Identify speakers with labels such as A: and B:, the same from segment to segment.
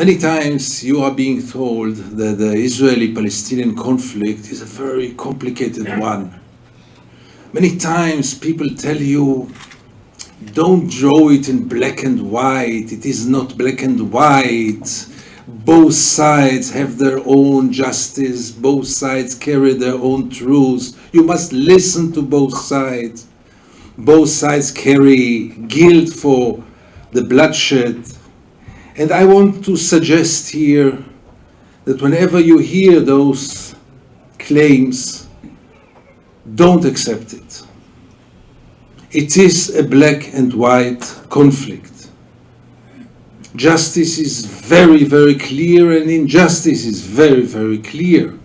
A: Many times you are being told that the Israeli-Palestinian conflict is a very complicated one. Many times people tell you, don't draw it in black and white. It is not black and white. Both sides have their own justice. Both sides carry their own truths. You must listen to both sides. Both sides carry guilt for the bloodshed. And I want to suggest here that whenever you hear those claims, don't accept it. It is a black and white conflict. Justice is very, very clear, and injustice is very, very clear.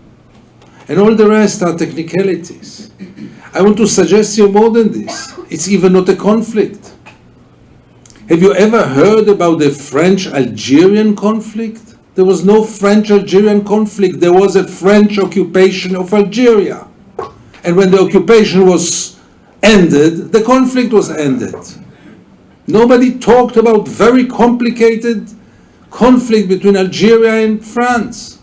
A: And all the rest are technicalities. I want to suggest you more than this. It's even not a conflict. Have you ever heard about the French-Algerian conflict? There was no French-Algerian conflict. There was a French occupation of Algeria. And when the occupation was ended, the conflict was ended. Nobody talked about very complicated conflict between Algeria and France.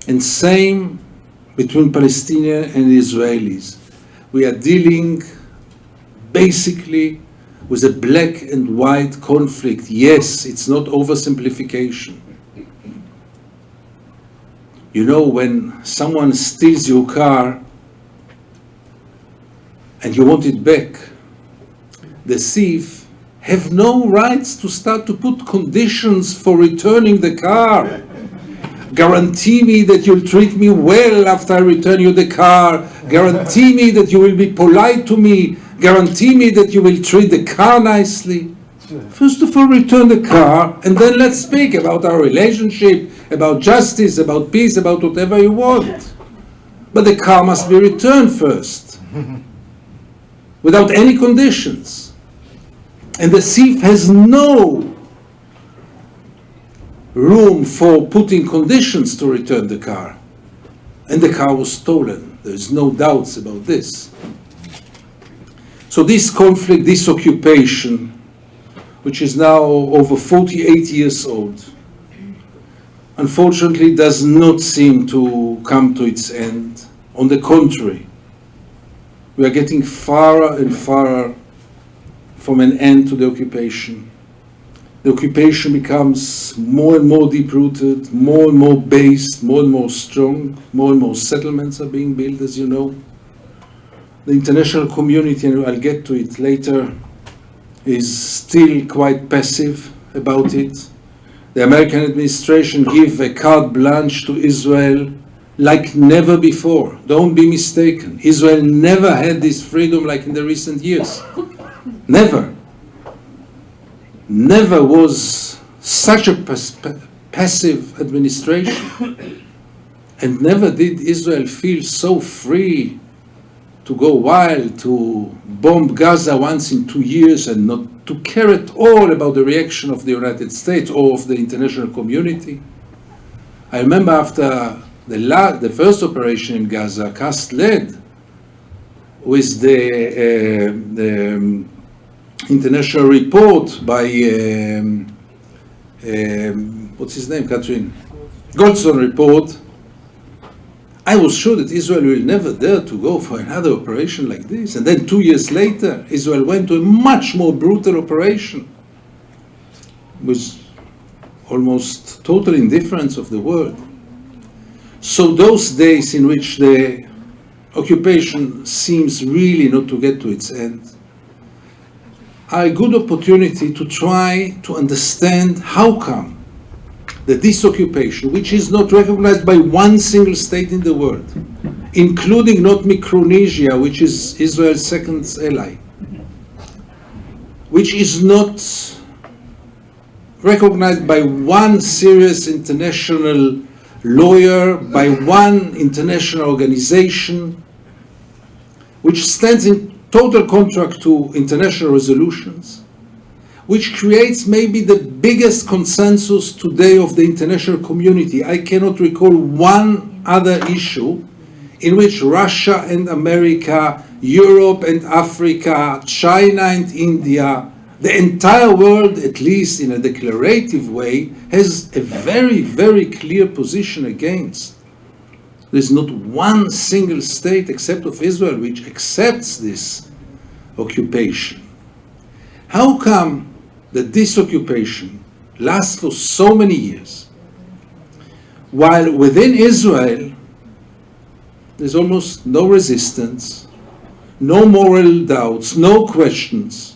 A: And same between Palestinians and Israelis. We are dealing basically with a black and white conflict. Yes, it's not oversimplification. You know, when someone steals your car and you want it back, the thief have no rights to start to put conditions for returning the car. Guarantee me that you'll treat me well after I return you the car. Guarantee me that you will be polite to me. Guarantee me that you will treat the car nicely. First of all, return the car, and then let's speak about our relationship, about justice, about peace, about whatever you want. But the car must be returned first, without any conditions. And the thief has no room for putting conditions to return the car. And the car was stolen. There's no doubts about this. So this conflict, this occupation, which is now over 48 years old, unfortunately does not seem to come to its end. On the contrary, we are getting farther and farther from an end to the occupation. The occupation becomes more and more deep-rooted, more and more based, more and more strong, more and more settlements are being built, as you know. The international community, and I'll get to it later, is still quite passive about it. The American administration gives a carte blanche to Israel like never before. Don't be mistaken. Israel never had this freedom like in the recent years. Never. Never was such a passive administration. And never did Israel feel so free to go wild, to bomb Gaza once in 2 years and not to care at all about the reaction of the United States or of the international community. I remember after the first operation in Gaza, Cast led with the international report by, what's his name, Catherine? Goldstone report. I was sure that Israel will never dare to go for another operation like this. And then 2 years later, Israel went to a much more brutal operation with almost total indifference of the world. So those days in which the occupation seems really not to get to its end are a good opportunity to try to understand how come that this occupation, which is not recognized by one single state in the world, including not Micronesia, which is Israel's second ally, which is not recognized by one serious international lawyer, by one international organization, which stands in total contract to international resolutions, which creates maybe the biggest consensus today of the international community. I cannot recall one other issue in which Russia and America, Europe and Africa, China and India, The entire world, at least in a declarative way, has a very, very clear position against. There's not one single state except of Israel which accepts this occupation. How come that this occupation lasts for so many years, while within Israel there's almost no resistance, no moral doubts, no questions?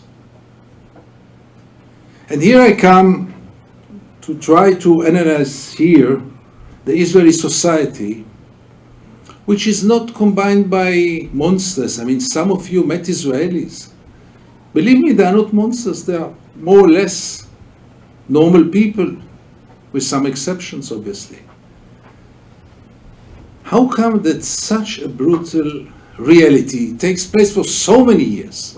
A: And here I come to try to analyze here the Israeli society, which is not combined by monsters. I mean, some of you met Israelis. Believe me, they are not monsters. They are more or less normal people, with some exceptions, obviously. How come that such a brutal reality takes place for so many years?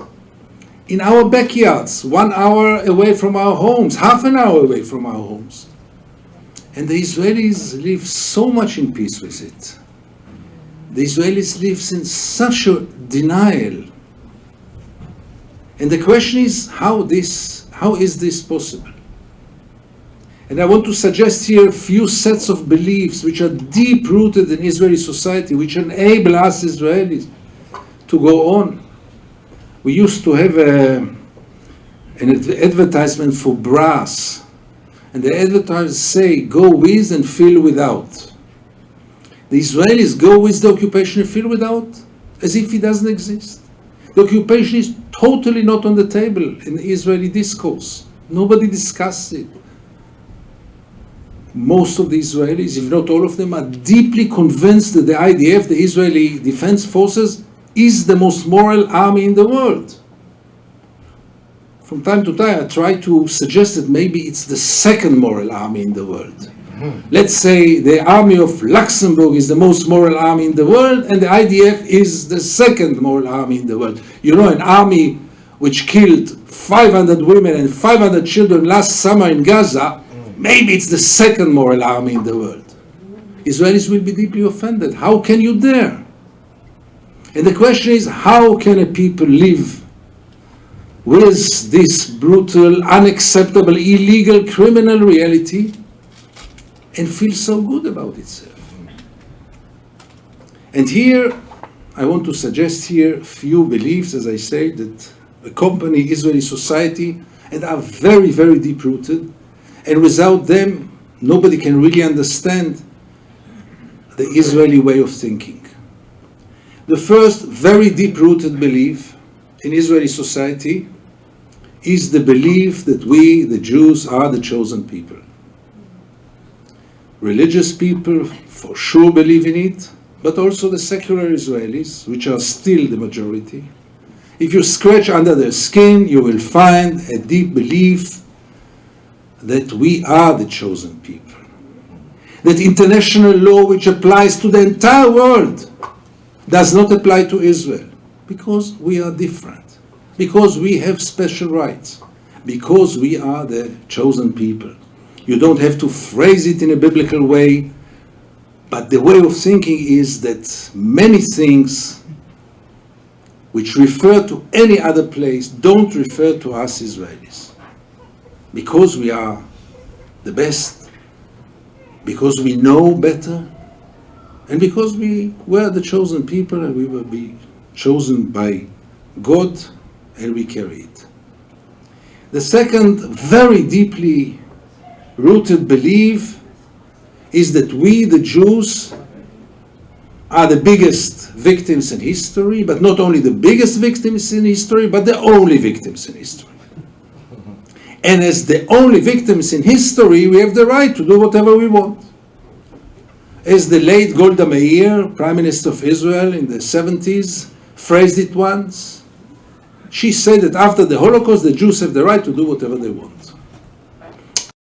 A: In our backyards, 1 hour away from our homes, half an hour away from our homes. And the Israelis live so much in peace with it. The Israelis live in such a denial. And the question is, how is this possible? And I want to suggest here a few sets of beliefs which are deep-rooted in Israeli society, which enable us Israelis to go on. We used to have an advertisement for brass, and the advertisers say, go with and fill without. The Israelis go with the occupation and fill without, as if it doesn't exist. The occupation is totally not on the table in the Israeli discourse. Nobody discusses it. Most of the Israelis, if not all of them, are deeply convinced that the IDF, the Israeli Defense Forces, is the most moral army in the world. From time to time, I try to suggest that maybe it's the second moral army in the world. Let's say the army of Luxembourg is the most moral army in the world, and the IDF is the second moral army in the world. You know, an army which killed 500 women and 500 children last summer in Gaza, maybe it's the second moral army in the world. Israelis will be deeply offended. How can you dare? And the question is, how can a people live with this brutal, unacceptable, illegal, criminal reality and feel so good about itself? And here, I want to suggest here a few beliefs, as I say, that accompany Israeli society and are very, very deep-rooted. And without them, nobody can really understand the Israeli way of thinking. The first very deep-rooted belief in Israeli society is the belief that we, the Jews, are the chosen people. Religious people for sure believe in it, but also the secular Israelis, which are still the majority. If you scratch under their skin, you will find a deep belief that we are the chosen people. That international law, which applies to the entire world, does not apply to Israel, because we are different, because we have special rights, because we are the chosen people. You don't have to phrase it in a biblical way, but the way of thinking is that many things which refer to any other place don't refer to us Israelis. Because we are the best, because we know better, and because we were the chosen people and we will be chosen by God and we carry it. The second very deeply rooted belief is that we, the Jews, are the biggest victims in history, but not only the biggest victims in history, but the only victims in history. And as the only victims in history, we have the right to do whatever we want. As the late Golda Meir, Prime Minister of Israel in the 70s, phrased it once, she said that after the Holocaust, the Jews have the right to do whatever they want.